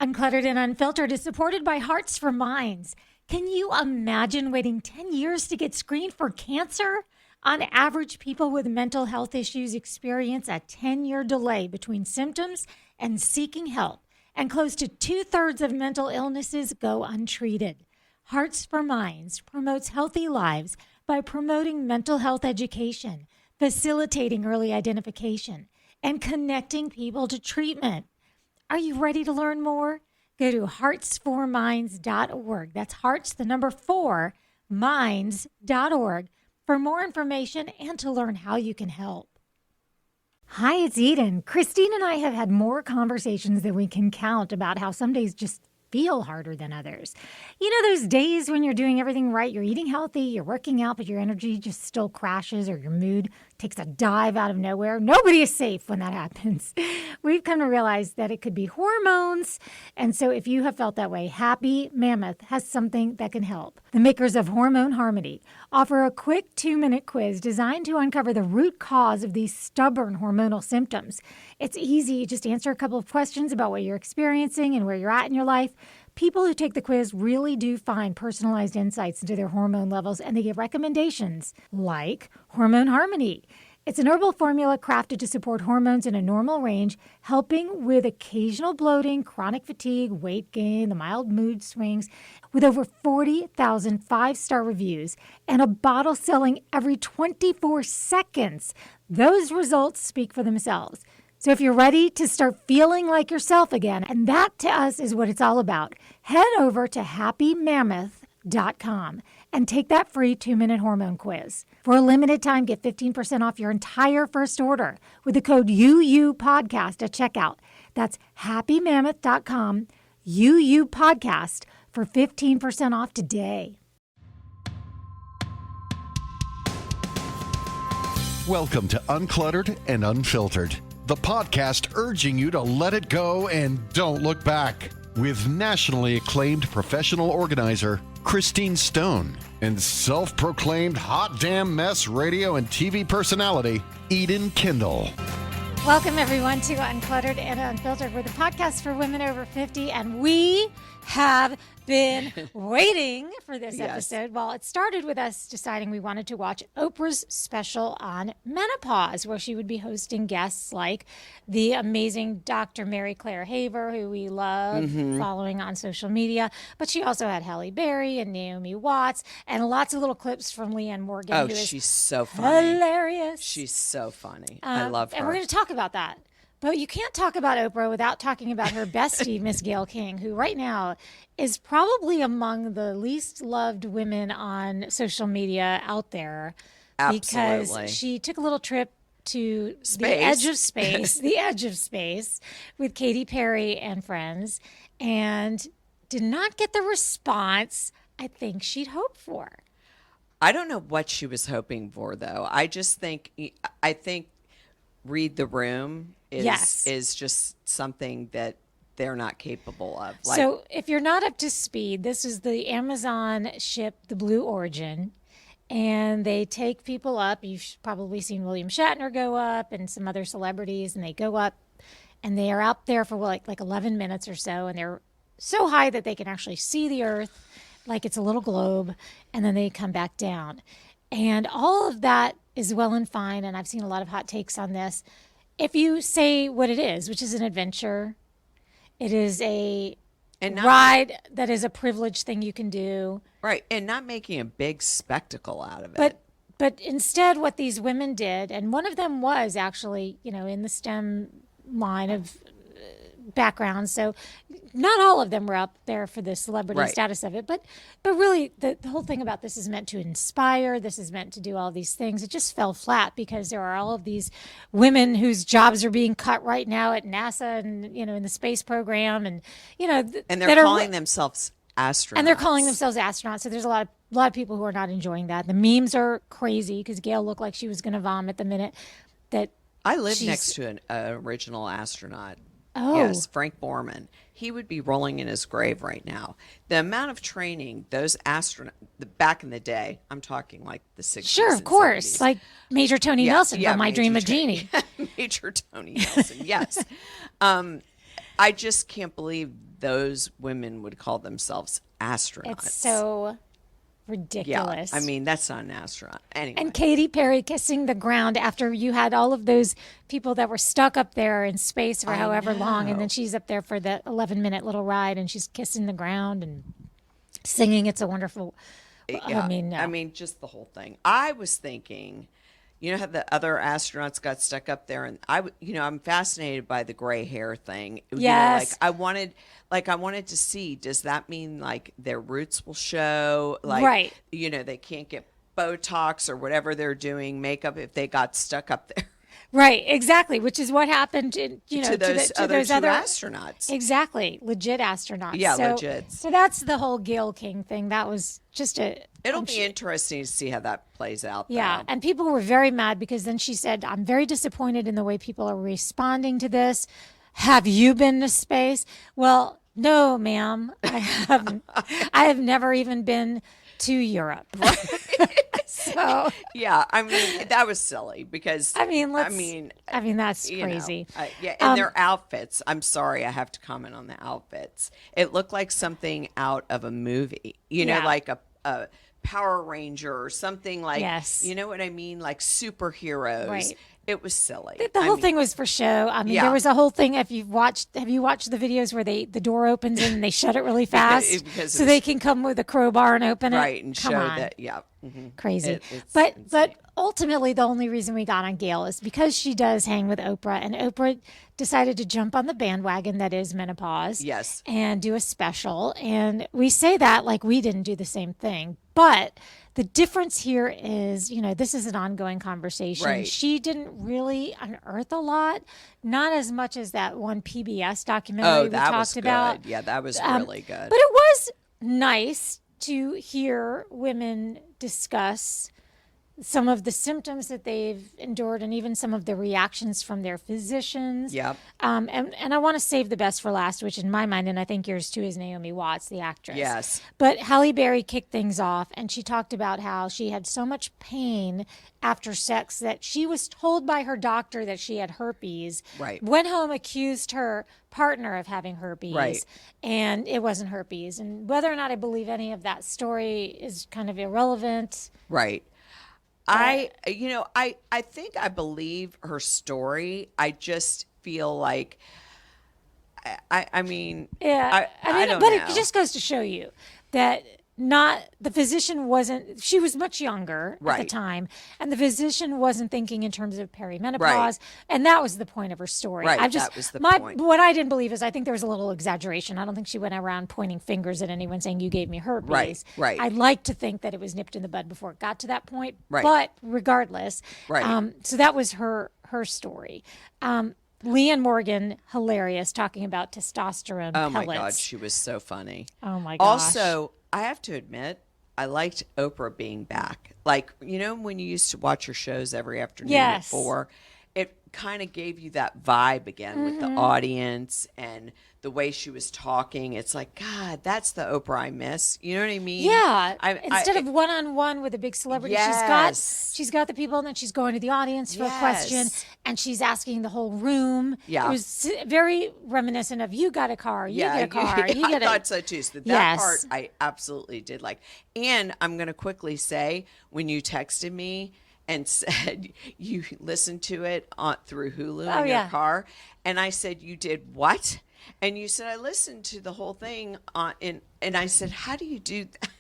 Uncluttered and Unfiltered is supported by Hearts for Minds. Can you imagine waiting 10 years to get screened for cancer? On average, people with mental health issues experience a 10-year delay between symptoms and seeking help, and close to 2/3 of mental illnesses go untreated. Hearts for Minds promotes healthy lives by promoting mental health education, facilitating early identification, and connecting people to treatment. Are you ready to learn more? Go to heartsforminds.org. That's hearts, the number 4, minds.org for more information and to learn how you can help. Hi, it's Eden. Christine and I have had more conversations than we can count about how some days just feel harder than others. You know, those days when you're doing everything right, you're eating healthy, you're working out, but your energy just still crashes or your mood takes a dive out of nowhere. Nobody is safe when that happens. We've come to realize that it could be hormones. And so if you have felt that way, Happy Mammoth has something that can help. The makers of Hormone Harmony offer a quick 2-minute quiz designed to uncover the root cause of these stubborn hormonal symptoms. It's easy. You just answer a couple of questions about what you're experiencing and where you're at in your life. People who take the quiz really do find personalized insights into their hormone levels, and they give recommendations like Hormone Harmony. It's an herbal formula crafted to support hormones in a normal range, helping with occasional bloating, chronic fatigue, weight gain, the mild mood swings. With over 40,000 5-star reviews and a bottle selling every 24 seconds, those results speak for themselves. So if you're ready to start feeling like yourself again, and that to us is what it's all about, head over to happymammoth.com and take that free 2-minute hormone quiz. For a limited time, get 15% off your entire first order with the code UUPodcast at checkout. That's happymammoth.com, UUPodcast for 15% off today. Welcome to Uncluttered and Unfiltered, the podcast urging you to let it go and don't look back, with nationally acclaimed professional organizer Christine Stone and self-proclaimed hot damn mess radio and TV personality Eden Kendall. Welcome, everyone, to Uncluttered and Unfiltered. We're the podcast for women over 50, and we have been waiting for this episode. Well, it started with us deciding we wanted to watch Oprah's special on menopause, where she would be hosting guests like the amazing Dr. Mary Claire Haver, who we love following on social media. But she also had Halle Berry and Naomi Watts and lots of little clips from Leanne Morgan. Oh, she's so funny. Hilarious. She's so funny. I love her. And we're going to talk about that. But you can't talk about Oprah without talking about her bestie, Miss Gayle King, who right now is probably among the least loved women on social media out there. Absolutely. Because she took a little trip to Space. the edge of space, with Katy Perry and friends, and did not get the response I think she'd hoped for. I don't know what she was hoping for, though. I think Read the Room is just something that they're not capable of. So if you're not up to speed, this is the Amazon ship, the Blue Origin, and they take people up. You've probably seen William Shatner go up and some other celebrities, and they go up and they are out there for like 11 minutes or so, and they're so high that they can actually see the earth like it's a little globe, and then they come back down. And all of that is well and fine, and I've seen a lot of hot takes on this. If you say what it is, which is an adventure, it is a ride that is a privileged thing you can do. Right, and not making a big spectacle out of it. But instead what these women did, and one of them was actually, in the STEM line of background, so not all of them were up there for the celebrity status of it, but really the whole thing about this is meant to inspire. This is meant to do all these things. It just fell flat because there are all of these women whose jobs are being cut right now at NASA and in the space program, and and they're calling themselves astronauts. And they're calling themselves astronauts. So there's a lot of people who are not enjoying that. The memes are crazy because Gail looked like she was going to vomit the minute that I lived next to an original astronaut. Oh. Yes, Frank Borman. He would be rolling in his grave right now. The amount of training those astronauts, back in the day, I'm talking like the 60s. Sure, of course. 70s. Like Major Tony Nelson from My Dream of Jeannie. Major Tony Nelson, yes. I just can't believe those women would call themselves astronauts. It's so ridiculous. Yeah, I mean, that's not an astronaut. Anyway. And Katy Perry kissing the ground after you had all of those people that were stuck up there in space for however long. And then she's up there for the 11-minute little ride and she's kissing the ground and singing It's a Wonderful. Yeah. I mean, just the whole thing. I was thinking, you know how the other astronauts got stuck up there, and I'm fascinated by the gray hair thing. Yes. I wanted to see, does that mean like their roots will show? Like, right. They can't get Botox or whatever they're doing, makeup, if they got stuck up there. Right, exactly, which is what happened to those other astronauts. Exactly, legit astronauts. Yeah, legit. So that's the whole Gayle King thing. That was just It'll be interesting to see how that plays out. Yeah, though. and people were very mad because then she said, "I'm very disappointed in the way people are responding to this. Have you been to space?" Well, no, ma'am, I haven't. I have never even been to Europe. So yeah, I mean that was silly because I mean that's crazy. And their outfits. I'm sorry, I have to comment on the outfits. It looked like something out of a movie. Like a Power Ranger or something like. Yes. You know what I mean? Like superheroes. Right. It was silly. The whole thing was for show. I mean, there was a whole thing. Have you watched the videos where the door opens and they shut it really fast so they can come with a crowbar and open it? Right, and show that, yeah. Mm-hmm. Crazy. It's but insane. ultimately, the only reason we got on Gayle is because she does hang with Oprah, and Oprah decided to jump on the bandwagon that is Menopause. Yes. And do a special. And we say that like we didn't do the same thing. But the difference here is, this is an ongoing conversation. Right. She didn't really unearth a lot, not as much as that one PBS documentary we talked about. Yeah, that was really good. But it was nice to hear women discuss some of the symptoms that they've endured and even some of the reactions from their physicians. Yep. And I want to save the best for last, which in my mind, and I think yours too, is Naomi Watts, the actress. Yes. But Halle Berry kicked things off, and she talked about how she had so much pain after sex that she was told by her doctor that she had herpes. Right. Went home, accused her partner of having herpes. Right. And it wasn't herpes. And whether or not I believe any of that story is kind of irrelevant. Right. I think I believe her story. I just feel like, I mean, yeah, I don't but know. it just goes to show you that the physician wasn't, she was much younger at the time, and the physician wasn't thinking in terms of perimenopause, Right. and that was the point of her story. Right, that was the point. What I didn't believe is I think there was a little exaggeration. I don't think she went around pointing fingers at anyone saying, "You gave me herpes." Right. I'd like to think that it was nipped in the bud before it got to that point, Right. but regardless, Right. so that was her story. Leanne Morgan, hilarious, talking about testosterone Oh pellets. my God, she was so funny. Oh my gosh. Also, I have to admit, I liked Oprah being back. Like, when you used to watch her shows every afternoon at Yes. 4, it kind of gave you that vibe again with the audience and the way she was talking. It's like, God, that's the Oprah I miss. You know what I mean? Yeah. Instead of one-on-one with a big celebrity, Yes. she's got the people, and then she's going to the audience for a question, Yes. and she's asking the whole room. Yeah. It was very reminiscent of you got a car, you Yeah, get a car, you get I a thought so too. So that Yes. part I absolutely did like. And I'm going to quickly say, when you texted me and said you listened to it through Hulu in your car, and I said, "You did what?" And you said, "I listened to the whole thing and I said, "How do you do that?"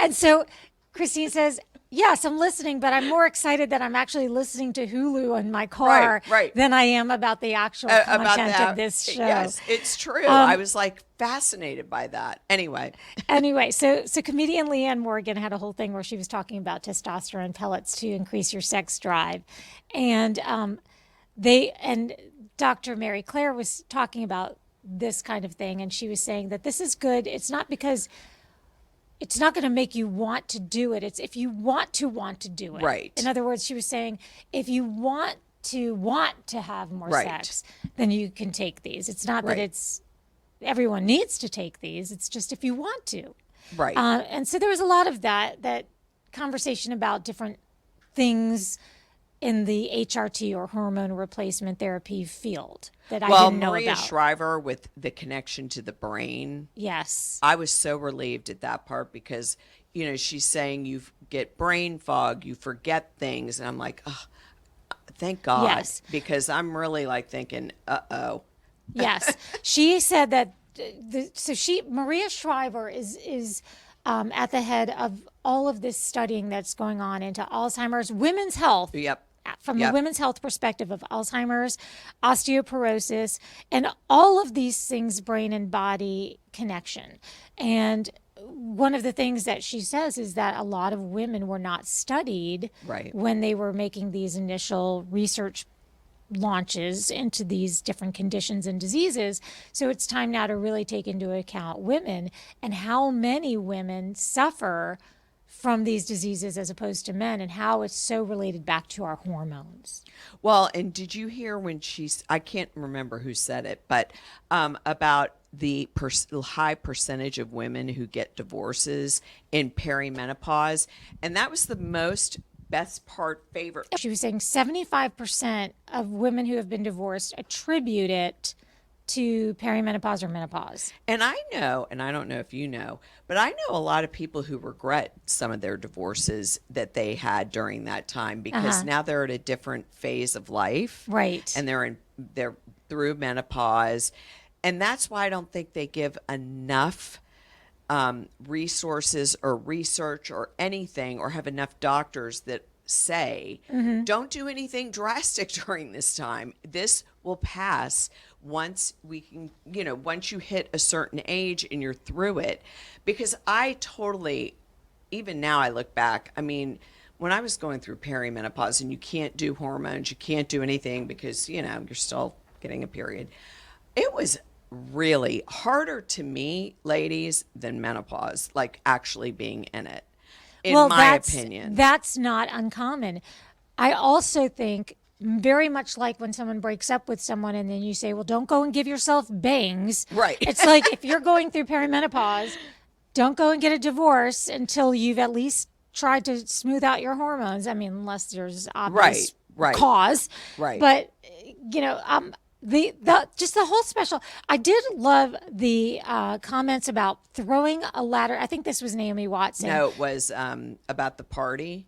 And so Christine says, "Yes, I'm listening, but I'm more excited that I'm actually listening to Hulu in my car Right. than I am about the actual content of this show." Yes, it's true. I was like fascinated by that. Anyway, so comedian Leanne Morgan had a whole thing where she was talking about testosterone pellets to increase your sex drive, and Dr. Mary Claire was talking about this kind of thing, and she was saying that this is good. It's not because it's not going to make you want to do it. It's if you want to do it. Right. In other words, she was saying if you want to have more Right. sex, then you can take these. It's not Right. that it's everyone needs to take these. It's just if you want to. right. And so there was a lot of that conversation about different things in the HRT or hormone replacement therapy field that I Well, didn't know Maria about. Shriver with the connection to the brain. Yes. I was so relieved at that part because, she's saying you get brain fog, you forget things. And I'm like, oh, thank God. Yes. Because I'm really like thinking, uh-oh. Yes. She said that, Maria Shriver is at the head of all of this studying that's going on into Alzheimer's, women's health. Yep. From the women's health perspective of Alzheimer's, osteoporosis, and all of these things, brain and body connection. And one of the things that she says is that a lot of women were not studied when they were making these initial research launches into these different conditions and diseases. So it's time now to really take into account women and how many women suffer from these diseases as opposed to men, and how it's so related back to our hormones. Well, and did you hear when I can't remember who said it, but about the high percentage of women who get divorces in perimenopause, and that was the best part favorite. She was saying 75% of women who have been divorced attribute it to perimenopause or menopause. And I know, and I don't know if you know, but I know a lot of people who regret some of their divorces that they had during that time because now they're at a different phase of life. Right. And they're through menopause. And that's why I don't think they give enough resources or research or anything, or have enough doctors that say, don't do anything drastic during this time. This will pass once once you hit a certain age and you're through it. Because I totally, even now I look back, I mean, when I was going through perimenopause and you can't do hormones, you can't do anything because, you're still getting a period. It was really harder to me, ladies, than menopause, like actually being in it, in my opinion. That's not uncommon. I also think very much like when someone breaks up with someone and then you say, well, don't go and give yourself bangs. Right. It's like if you're going through perimenopause, don't go and get a divorce until you've at least tried to smooth out your hormones. I mean, unless there's obvious cause. Right. But, just the whole special. I did love the comments about throwing a ladder. I think this was Naomi Watson. No, it was about the party.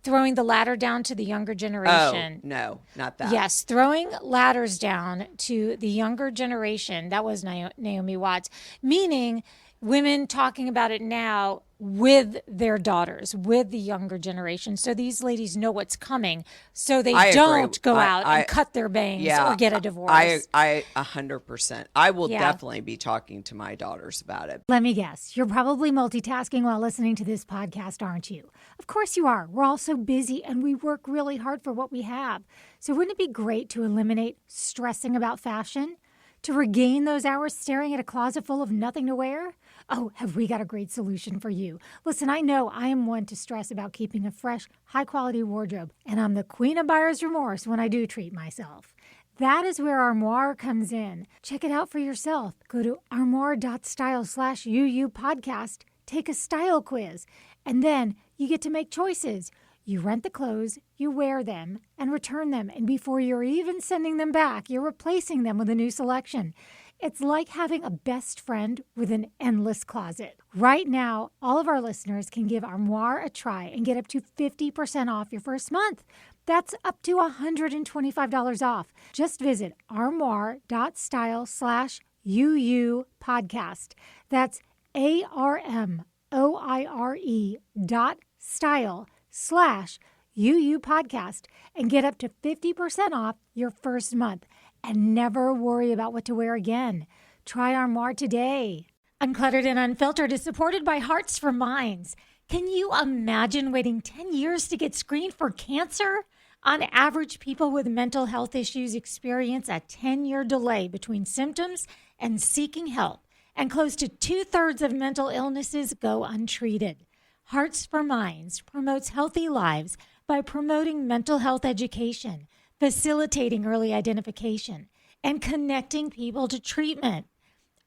Throwing the ladder down to the younger generation. Oh, no, not that. Yes, throwing ladders down to the younger generation. That was Naomi Watts, meaning women talking about it now with their daughters, with the younger generation. So these ladies know what's coming. So they don't go out and cut their bangs or get a divorce. I 100%. I will definitely be talking to my daughters about it. Let me guess. You're probably multitasking while listening to this podcast, aren't you? Of course you are. We're all so busy and we work really hard for what we have. So wouldn't it be great to eliminate stressing about fashion? To regain those hours staring at a closet full of nothing to wear? Oh, have we got a great solution for you. Listen, I know I am one to stress about keeping a fresh, high-quality wardrobe, and I'm the queen of buyer's remorse when I do treat myself. That is where Armoire comes in. Check it out for yourself. Go to armoire.style/UU podcast, take a style quiz, and then you get to make choices. You rent the clothes, you wear them, and return them. And before you're even sending them back, you're replacing them with a new selection. It's like having a best friend with an endless closet. Right now, all of our listeners can give Armoire a try and get up to 50% off your first month. That's up to $125 off. Just visit armoire.style/UU podcast. That's ARMOIRE.style/UU podcast and get up to 50% off your first month and never worry about what to wear again. Try Armoire today. Uncluttered and Unfiltered is supported by Hearts for Minds. Can you imagine waiting 10 years to get screened for cancer? On average, people with mental health issues experience a 10-year delay between symptoms and seeking help, and close to 2/3 of mental illnesses go untreated. Hearts for Minds promotes healthy lives by promoting mental health education, facilitating early identification, and connecting people to treatment.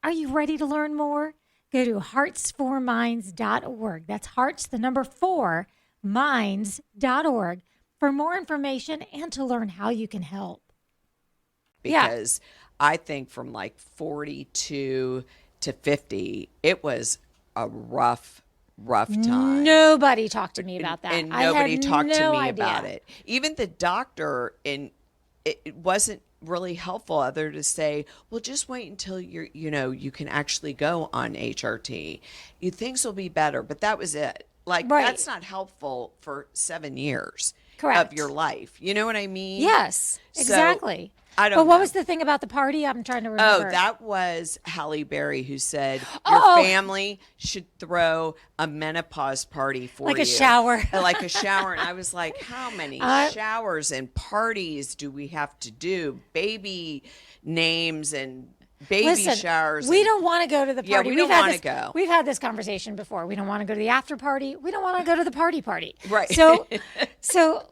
Are you ready to learn more? Go to heartsforminds.org. That's hearts, the number 4, minds.org for more information and to learn how you can help. Because I think from like 42 to 50, it was a rough time. Nobody talked to me about that. And nobody talked to me idea about it. Even the doctor, and it wasn't really helpful other to say, well, just wait until you can actually go on HRT. Things will be better. But that was it. Like, that's not helpful for 7 years of your life. You know what I mean? Yes, exactly. I don't But what know. was the thing about the party? I'm trying to remember. Oh, that was Halle Berry who said your family should throw a menopause party for you. Like a shower. Like a shower. And I was like, how many showers and parties do we have to do? Baby names and baby showers. We don't want to go to the party. Yeah, we don't want to go. We've had this conversation before. We don't want to go to the after party. We don't want to go to the party. Right. So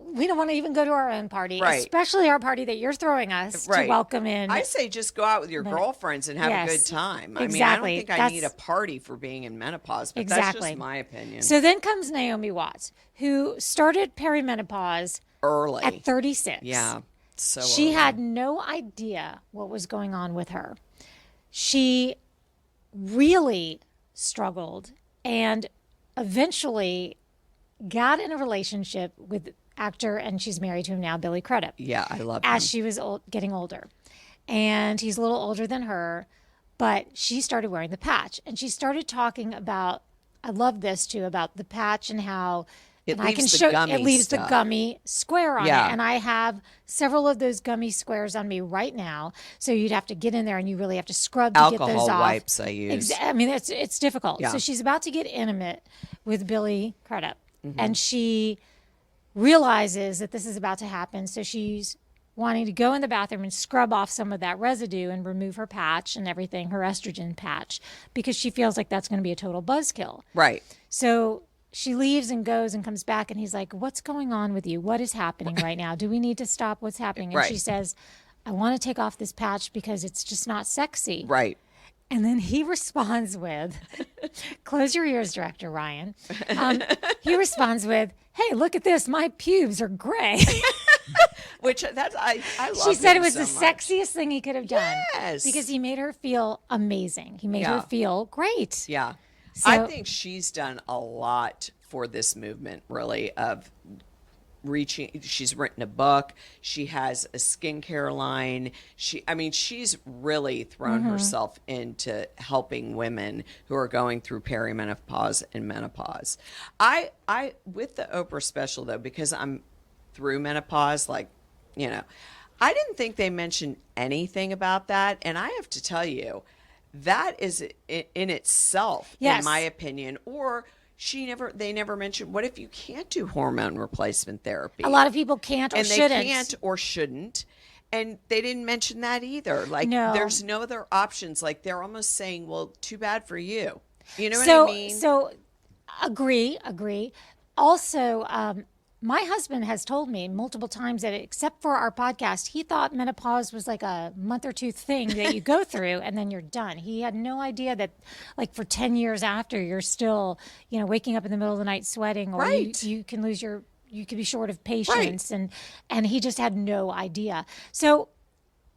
we don't want to even go to our own party, especially our party that you're throwing us to welcome in. I say just go out with your girlfriends and have a good time. Exactly. I mean, I don't think I need a party for being in menopause, but that's just my opinion. So then comes Naomi Watts, who started perimenopause early at 36. Yeah. So she early. had no idea what was going on with her. She really struggled and eventually got in a relationship with actor, and she's married to him now, Billy Crudup. Yeah, I love him. As she was getting older. And he's a little older than her, but she started wearing the patch. And she started talking about, I love this too, about the patch and how it leaves the gummy square on Yeah. it. And I have several of those gummy squares on me right now. So you'd have to get in there and you really have to scrub to get those Alcohol off. wipes I use. I mean, it's difficult. Yeah. So she's about to get intimate with Billy Crudup. And she realizes that this is about to happen. So she's wanting to go in the bathroom and scrub off some of that residue and remove her patch and everything, her estrogen patch, because she feels like that's going to be a total buzzkill. Right. So she leaves and goes and comes back, and he's like, what's going on with you? What is happening right now? Do we need to stop? What's happening? And she says, I want to take off this patch because it's just not sexy. Right. And then he responds with, close your ears, Director Ryan. He responds with, hey, look at this. My pubes are gray. Which I love. She said it was so the much. sexiest thing he could have done. Yes. Because he made her feel amazing. He made her feel great. Yeah. So, I think she's done a lot for this movement, really, of reaching. She's written a book. She has a skincare line. She's really thrown herself into helping women who are going through perimenopause and menopause. I with the Oprah special, though, because I'm through menopause, I didn't think they mentioned anything about that. And I have to tell you, that is in itself, in my opinion, or they never mentioned, what if you can't do hormone replacement therapy? a lot of people can't or shouldn't. They can't or shouldn't. And they didn't mention that either. There's no other options. They're almost saying, well, too bad for you. You know what I mean? So agree. Also, my husband has told me multiple times that except for our podcast, he thought menopause was like a month or two thing that you go through and then you're done. He had no idea that for 10 years after you're still, waking up in the middle of the night sweating, or you can lose you could be short of patience, and he just had no idea. So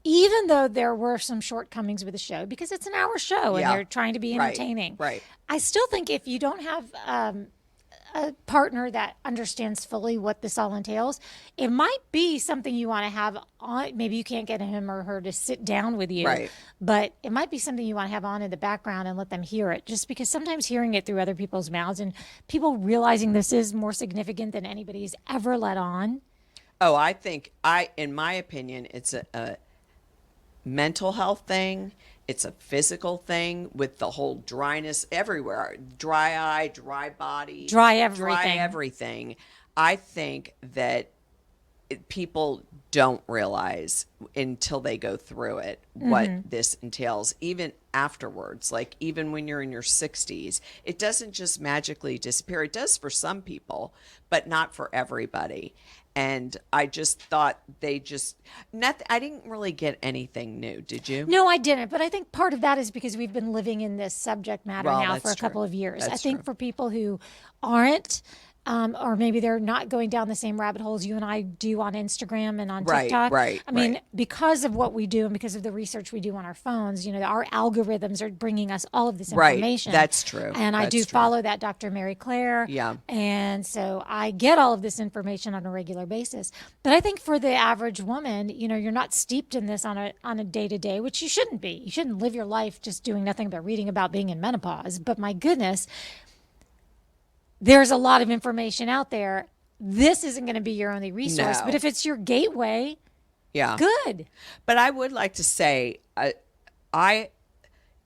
even though there were some shortcomings with the show, because it's an hour show and they're trying to be entertaining, I still think if you don't have a partner that understands fully what this all entails, it might be something you want to have on. Maybe you can't get him or her to sit down with you, but it might be something you want to have on in the background and let them hear it, just because sometimes hearing it through other people's mouths and people realizing this is more significant than anybody's ever let on. Oh, I think in my opinion, it's a mental health thing. It's a physical thing with the whole dryness everywhere. Dry eye, dry body. Dry everything. Dry everything. I think that people don't realize until they go through it what this entails, even afterwards. Even when you're in your 60s, it doesn't just magically disappear. It does for some people, but not for everybody. And I just thought I didn't really get anything new. Did you? No, I didn't. But I think part of that is because we've been living in this subject matter now for a couple of years. I think for people who aren't or maybe they're not going down the same rabbit holes you and I do on Instagram and on Right, TikTok. right, I mean, right. because of what we do and because of the research we do on our phones, our algorithms are bringing us all of this Right. information. That's true. And I That's do true. follow that Dr. Mary Claire. Yeah. And so I get all of this information on a regular basis. But I think for the average woman, you're not steeped in this on a day-to-day, which you shouldn't be. You shouldn't live your life just doing nothing but reading about being in menopause. But my goodness, there's a lot of information out there. This isn't going to be your only resource, No. but if it's your gateway, Yeah. good. But I would like to say,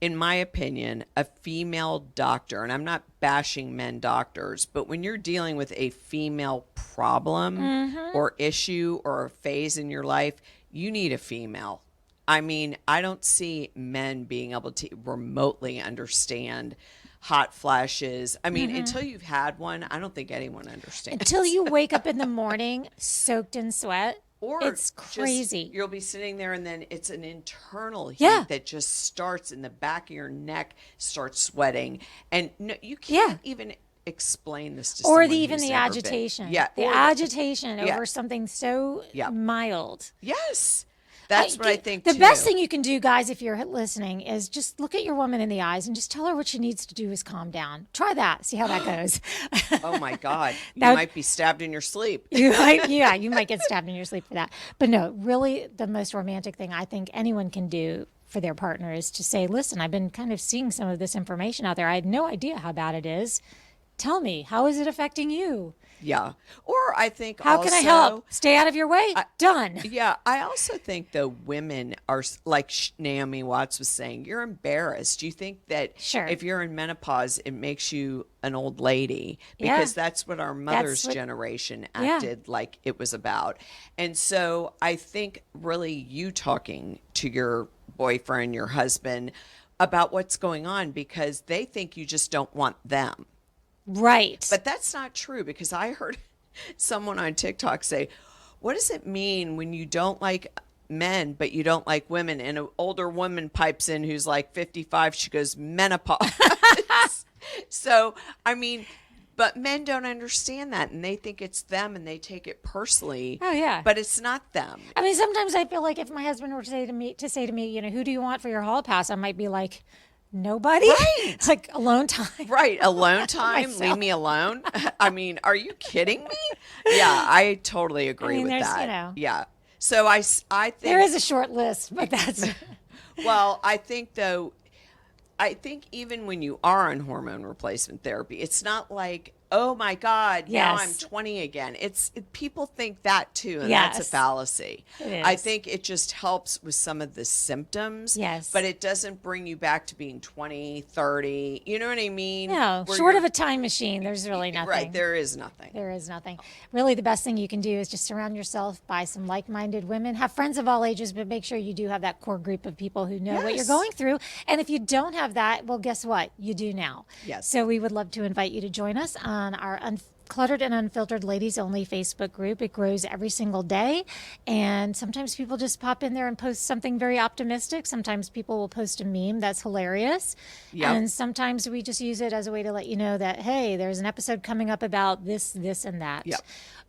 in my opinion, a female doctor, and I'm not bashing men doctors, but when you're dealing with a female problem or issue or a phase in your life, you need a female. I mean, I don't see men being able to remotely understand hot flashes. I mean, until you've had one, I don't think anyone understands. Until you wake up in the morning soaked in sweat. Or it's just, crazy. you'll be sitting there and then it's an internal heat Yeah. that just starts in the back of your neck, starts sweating. And no, you can't even explain this to Or someone even who's the never been. agitation. Yeah. The or agitation yeah. over something so Yeah. mild. Yes. That's what I think The too. best thing you can do, guys, if you're listening, is just look at your woman in the eyes and just tell her what she needs to do is calm down. Try that. See how that goes. Oh my God. You That- might be stabbed in your sleep. you might get stabbed in your sleep for that. But no, really, the most romantic thing I think anyone can do for their partner is to say, listen, I've been kind of seeing some of this information out there. I had no idea how bad it is. Tell me, how is it affecting you? Yeah. Or I think How also, can I help? Stay out of your way? Done. Yeah, I also think the women are like Naomi Watts was saying. You're embarrassed. You think that Sure. if you're in menopause, it makes you an old lady because that's what our mother's generation acted like it was about. And so I think really you talking to your boyfriend, your husband about what's going on because they think you just don't want them. Right. But that's not true because I heard someone on TikTok say, what does it mean when you don't like men, but you don't like women? And an older woman pipes in who's like 55. She goes, menopause. So, I mean, but men don't understand that and they think it's them and they take it personally. Oh, yeah. But it's not them. I mean, sometimes I feel like if my husband were to say to me, who do you want for your hall pass? I might be like, nobody. Right. Like alone time. Right. Alone time. Myself. Leave me alone. I mean, are you kidding me? Yeah, I totally agree with there's, that. Yeah. So I think There is a short list, but that's well, I think though, even when you are on hormone replacement therapy, it's not like, oh my God, now I'm Yes. 20 again. People think that too, and that's a Yes. fallacy. It I is. think it just helps with some of the symptoms. Yes. But it doesn't bring you back to being 20, 30. You know what I mean? no Where short you're- of a time machine. There's really nothing. Right, there is nothing. There is nothing. Really, the best thing you can do is just surround yourself by some like-minded women. Have friends of all ages, but make sure you do have that core group of people who know what you're Yes. going through. And if you don't have that, well, guess what? You do now. Yes. So we would love to invite you to join us on our Cluttered and Unfiltered Ladies Only Facebook group. It grows every single day. And sometimes people just pop in there and post something very optimistic. Sometimes people will post a meme that's hilarious. Yep. And sometimes we just use it as a way to let you know that, hey, there's an episode coming up about this, and that. Yep.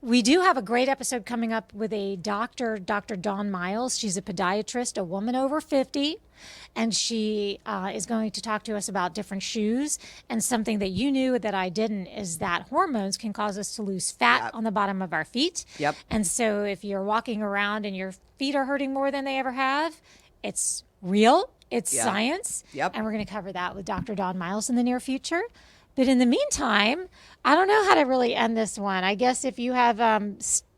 We do have a great episode coming up with a doctor, Dr. Dawn Miles. She's a podiatrist, a woman over 50. And she is going to talk to us about different shoes. And something that you knew that I didn't is that hormones can cause us to lose fat Yep. on the bottom of our feet. Yep. And so if you're walking around and your feet are hurting more than they ever have, it's real, it's Yeah. science. Yep. And we're going to cover that with Dr. Dawn Miles in the near future. But in the meantime, I don't know how to really end this one. I guess if you have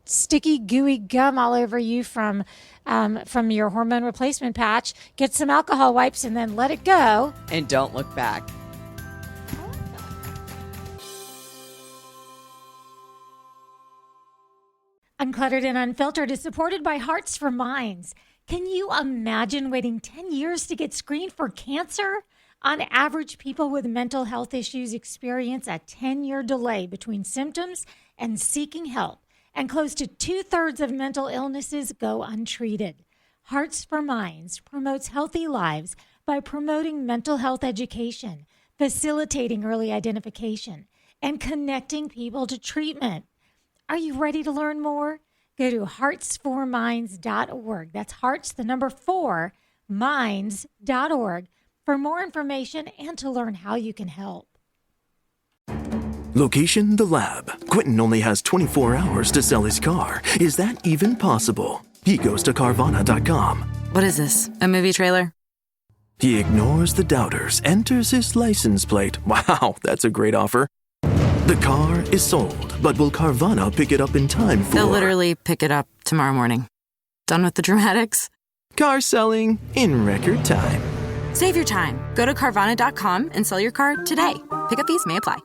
sticky, gooey gum all over you from your hormone replacement patch, get some alcohol wipes and then let it go. And don't look back. Uncluttered and Unfiltered is supported by Hearts for Minds. Can you imagine waiting 10 years to get screened for cancer? On average, people with mental health issues experience a 10-year delay between symptoms and seeking help, and close to 2/3 of mental illnesses go untreated. Hearts for Minds promotes healthy lives by promoting mental health education, facilitating early identification, and connecting people to treatment. Are you ready to learn more? Go to hearts4minds.org. That's hearts, the number 4, minds.org for more information and to learn how you can help. Location, the lab. Quentin only has 24 hours to sell his car. Is that even possible? He goes to Carvana.com. What is this, a movie trailer? He ignores the doubters, enters his license plate. Wow, that's a great offer. The car is sold, but will Carvana pick it up in time for... They'll literally pick it up tomorrow morning. Done with the dramatics? Car selling in record time. Save your time. Go to Carvana.com and sell your car today. Pickup fees may apply.